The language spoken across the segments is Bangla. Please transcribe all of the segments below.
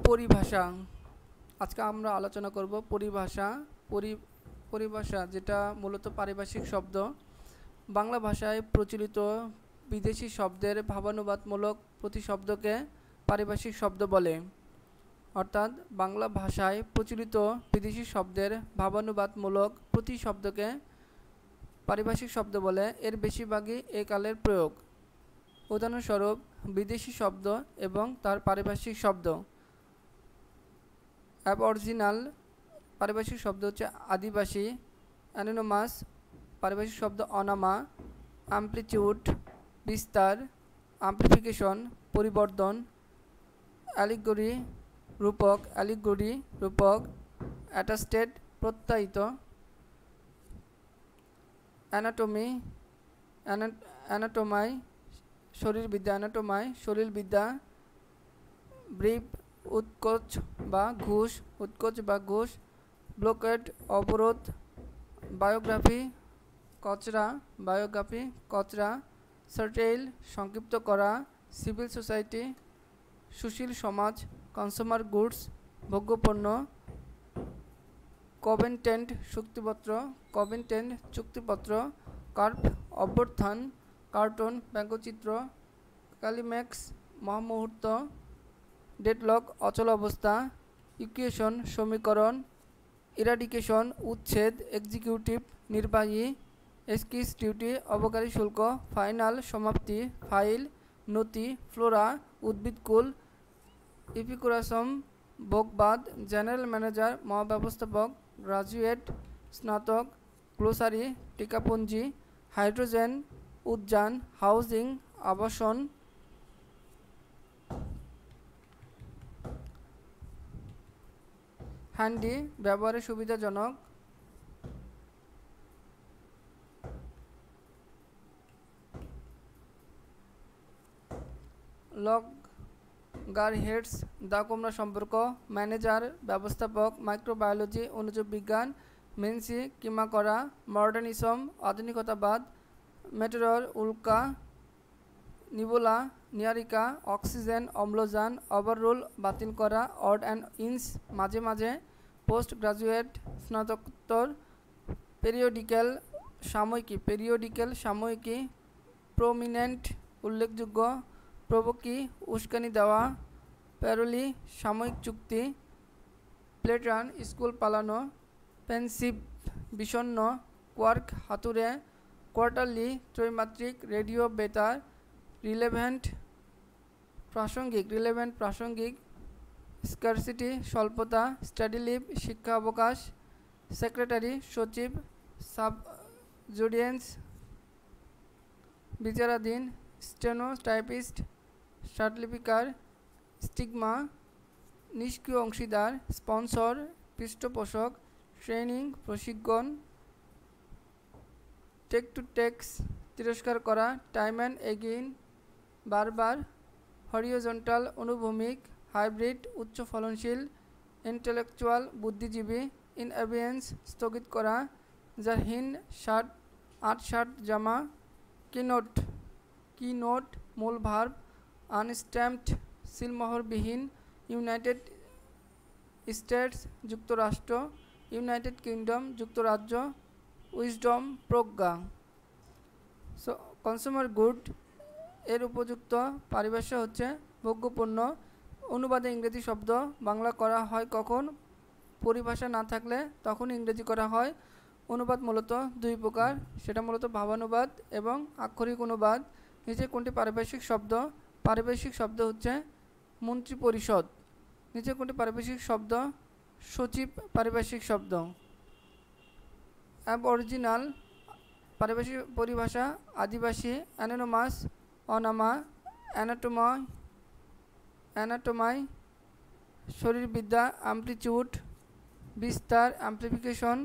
পরিভাষা। আজকে আমরা আলোচনা করব পরিভাষা। পরিভাষা যেটা মূলত পারিভাষিক শব্দ। বাংলা ভাষায় প্রচলিত বিদেশি শব্দের ভাবানুবাদমূলক প্রতিশব্দকে পারিভাষিক শব্দ বলে। অর্থাৎ বাংলা ভাষায় প্রচলিত বিদেশি শব্দের ভাবানুবাদমূলক প্রতিশব্দকে পারিভাষিক শব্দ বলে। এর বেশিরভাগই এ কালের প্রয়োগ। উদাহরণস্বরূপ বিদেশি শব্দ এবং তার পারিভাষিক শব্দ। অ্যাবঅরিজিনাল পারিভাষিক শব্দ হচ্ছে আদিবাসী। অ্যানোনিমাস পারিভাষিক শব্দ অনামা। অ্যামপ্লিটিউড বিস্তার। অ্যামপ্লিফিকেশন পরিবর্ধন। অ্যালিগরি রূপক। অ্যালিগরি রূপক। অ্যাটাস্টেড প্রত্যায়িত। অ্যানাটমি অ্যানাটোমাই শরীরবিদ্যা। অ্যানাটোমাই শরীরবিদ্যা। ব্রিফ উৎকোচ বা ঘুষ। উৎকোচ বা ঘুষ। ব্লকেড অবরোধ। বায়োগ্রাফি কচরা। বায়োগ্রাফি কচরা। সার্টেইল সংক্ষিপ্ত করা। সিভিল সোসাইটি সুশীল সমাজ। কনজিউমার গুডস ভোগ্যপণ্য। কভেন্টেন্ট চুক্তিপত্র। কভেন্টেন্ট চুক্তিপত্র। কার্প অভ্যুত্থান। কার্টুন ব্যঙ্গচিত্র। ক্যালিম্যাক্স মহামুহূর্ত। ডেডলক অচল অবস্থা। ইকুয়েশন সমীকরণ। ইরাডিকেশন উচ্ছেদ। এক্সিকিউটিভ নির্বাহী। এক্সকিউজ ডিউটি অবকারী শুল্ক। ফাইনাল সমাপ্তি। ফাইল নথি। ফ্লোরা উদ্ভিদকুল। ইপিকুরাসম ভোগবাদ। জেনারেল ম্যানেজার মহাব্যবস্থাপক। গ্রাজুয়েট স্নাতক। গ্লোসারি টিকাপুঞ্জি। হাইড্রোজেন উদ্যান। হাউজিং আবাসন। হ্যান্ডি ব্যবহারে সুবিধাজনক। লগারহেডস দাকুমরা সম্পর্ক। ম্যানেজার ব্যবস্থাপক। মাইক্রোবায়োলজি অনুজীব বিজ্ঞান। মেনসি কিমা করা। মডার্নিজম আধুনিকতাবাদ। মেটেরর উল্কা। নিবোলা নিয়ারিকা। অক্সিজেন অম্লজান। ওভাররুল বাতিল করা। অড অ্যান্ড ইন্স মাঝে মাঝে। পোস্ট গ্রাজুয়েট স্নাতকোত্তর। পেরিওডিক্যাল সাময়িকী। পেরিওডিক্যাল সাময়িকী। প্রমিনেন্ট উল্লেখযোগ্য। প্রভোকি উস্কানি দেওয়া। প্যারোলি সাময়িক চুক্তি। প্লেটার্ন স্কুল পালানো। পেন্সিভ বিষণ্ণ। কোয়ার্ক হাতুড়ে। কোয়ার্টারলি ত্রৈমাত্রিক। রেডিও বেতার। রিলেভেন্ট প্রাসঙ্গিক। রিলেভেন্ট প্রাসঙ্গিক। স্কারসিটি স্বল্পতা। স্টাডি লিভ শিক্ষা অবকাশ। সেক্রেটারি সচিব। সাবজুডিয়েন্স বিচারাধীন। স্টেনোটাইপিস্ট সার্টিফিকার। স্টিগমা নিষ্ক্রিয় অংশীদার। স্পন্সর পৃষ্ঠপোষক। ট্রেনিং প্রশিক্ষণ। টেক টু টেক্স তিরস্কার করা। টাইম অ্যান্ড এগেইন বারবার। হরিজন্টাল অনুভূমিক। হাইব্রিড উচ্চ ফলনশীল। ইন্টেলেকচুয়াল বুদ্ধিজীবী। ইন অ্যাবিয়েন্স স্থগিত করা। জারহীন শার্ট আট শার্ট জামা। কিনোট কিনোট মূল ভার্ব। আনস্ট্যাম্পড সিলমোহরবিহীন। ইউনাইটেড স্টেটস যুক্তরাষ্ট্র। ইউনাইটেড কিংডম যুক্তরাজ্য। উইজডম প্রজ্ঞা। সো কনজিউমার গুড এর উপযুক্ত পারিভাষা হচ্ছে ভোগ্যপণ্য। অনুবাদে ইংরেজি শব্দ বাংলা করা হয় কখন? পরিভাষা না থাকলে তখন ইংরেজি করা হয়। অনুবাদ মূলত দুই প্রকার, সেটা মূলত ভাবানুবাদ এবং আক্ষরিক অনুবাদ। নিচে কোনটি পারিভাষিক শব্দ? পারিভাষিক শব্দ হচ্ছে মন্ত্রী পরিষদ। নিচে কোনটি পারিভাষিক শব্দ? সচিব পারিভাষিক শব্দ। অ্যাবঅরিজিনাল পারিভাষিক পরিভাষা আদিবাসী। অ্যানোনিমাস অনামা। অ্যানাটোমাই শরীরবিদ্যা। অ্যামপ্লিটিউড বিস্তার। অ্যামপ্লিফিকেশন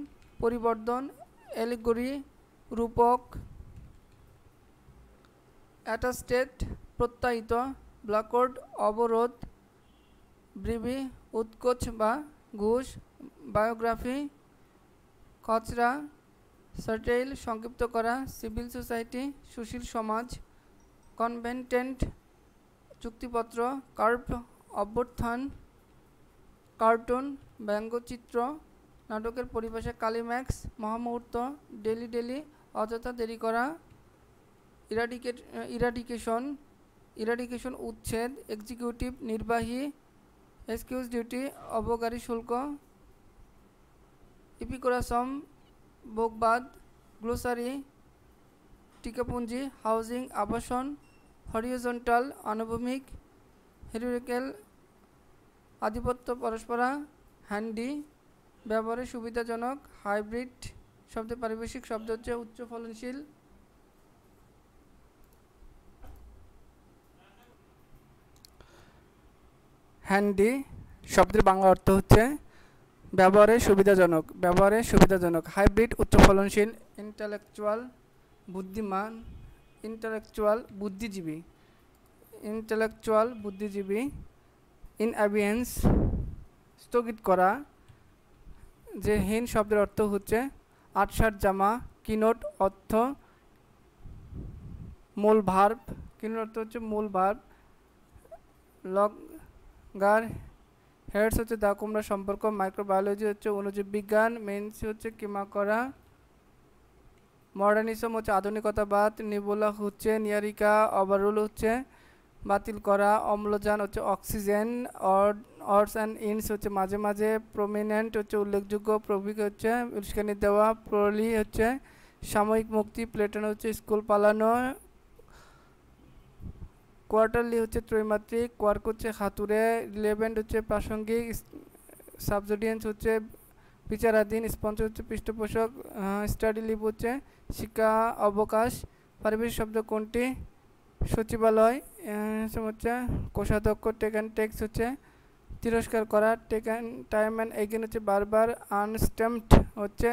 পরিবর্ধন। অ্যালিগরি রূপক। অ্যাটাস্টেড প্রত্যায়িত। ব্লকড অবরোধ। ব্রিভি উৎকোচ বা ঘুষ। বায়োগ্রাফি খচরা। সার্টেইল সংক্ষিপ্ত করা। সিভিল সোসাইটি সুশীল সমাজ। কনভেন্টেন্ট চুক্তিপত্র। কার্প অভ্যুত্থান। কার্টুন ব্যঙ্গচিত্র, নাটকের পরিভাষা কালিম্যাক্স, মহামুহূর্ত, ডেলি ডেলি, অযথা দেরি করা, ইরাডিকেশন উচ্ছেদ, এক্সিকিউটিভ নির্বাহী, এক্সকিউজ ডিউটি অবকারী শুল্ক, ইপিকোরাসম ভোগবাদ, গ্লোসারি টিকাপুঞ্জি, হাউজিং আবাসন, হরিজন্টাল অনুভূমিক, হিরার্কিক্যাল আধিপত্য পরস্পরা, হ্যান্ডি ব্যবহারে সুবিধাজনক, হাইব্রিড শব্দের পারিভাষিক শব্দ হচ্ছে উচ্চ ফলনশীল। হ্যান্ডি শব্দের বাংলা অর্থ হচ্ছে ব্যবহারে সুবিধাজনক। হাইব্রিড উচ্চ ফলনশীল। ইন্টেলেকচুয়াল বুদ্ধিমান, বুদ্ধিজীবী। ইন অ্যাবিয়েন্স স্থগিত করা। যে হীন শব্দের অর্থ হচ্ছে আটসাট জামা। কিনোট অর্থ মূল ভার্ব, লগার হেডস হচ্ছে দা কুমড়া সম্পর্ক। মাইক্রোবায়োলজি হচ্ছে অণুজীব বিজ্ঞান। মেন্স হচ্ছে কিমা করা। মডার্নিজম হচ্ছে আধুনিকতাবাদ। নিবুলা হচ্ছে নিয়ারিকা। ওভাররুল হচ্ছে বাতিল করা। অম্লজান হচ্ছে অক্সিজেন। অডস অ্যান্ড ইনস হচ্ছে মাঝে মাঝে। প্রমিনেন্ট হচ্ছে উল্লেখযোগ্য। প্রভিক হচ্ছে উস্কানি দেওয়া। প্রলি হচ্ছে সাময়িক মুক্তি। প্লেটন হচ্ছে স্কুল পালানো। কোয়ার্টারলি হচ্ছে ত্রৈমাত্রিক। কোয়ার্ক হচ্ছে হাতুড়ে। রিলেভেন্ট হচ্ছে প্রাসঙ্গিক। সাবজুডিয়েন্স হচ্ছে বিচারাধীন। স্পন্সর হচ্ছে পৃষ্ঠপোষক। স্টাডি লিভ হচ্ছে শিক্ষা অবকাশ। পারিভাষিক শব্দ কোনটি? সচিবালয় হচ্ছে কোষাধ্যক্ষ। টেক অ্যান্ড টেক্স হচ্ছে তিরস্কার করা। টাইম অ্যান্ড এগেন হচ্ছে বারবার। আনস্টেমড হচ্ছে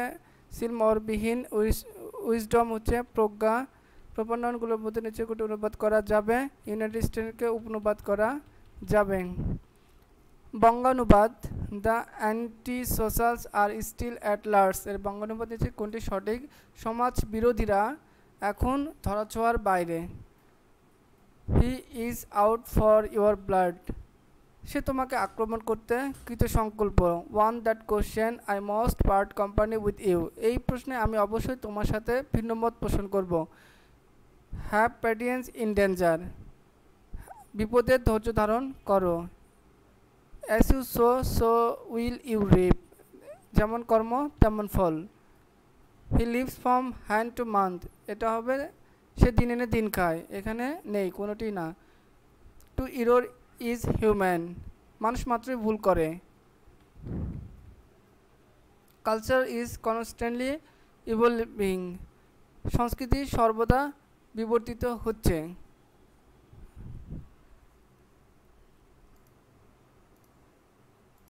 সিলমোহরবিহীন। উইজডম হচ্ছে প্রজ্ঞা। প্রপারনাউনগুলোর মধ্যে নিচে কোটি অনুবাদ করা যাবে। ইউনাইটেড স্টেটসকে উপনুবাদ করা যাবে। বঙ্গানুবাদ the anti socials are still at large এর বঙ্গানুবাদ হচ্ছে কোনটি সঠিক? সমাজ বিরোধীরা এখন ধরাছোঁয়ার বাইরে। He is out for your blood সে তোমাকে আক্রমণ করতে কৃতসংকল্প। On that question I must part company with you এই প্রশ্নে আমি অবশ্যই তোমার সাথে ভিন্নমত পোষণ করব। হ্যাভ পেটিয়েন্স ইন ডেঞ্জার বিপদে ধৈর্য ধারণ করো। As you sow will you reap যেমন কর্ম তেমন ফল। He lives from hand to month এটা হবে সে দিন এনে দিন খায়, এখানে নেই কোনোটি না। টু ইরোর ইজ হিউম্যান মানুষ মাত্রই ভুল করে। কালচার ইজ কনস্ট্যান্টলি ইভলভিং সংস্কৃতি সর্বদা বিবর্তিত হচ্ছে।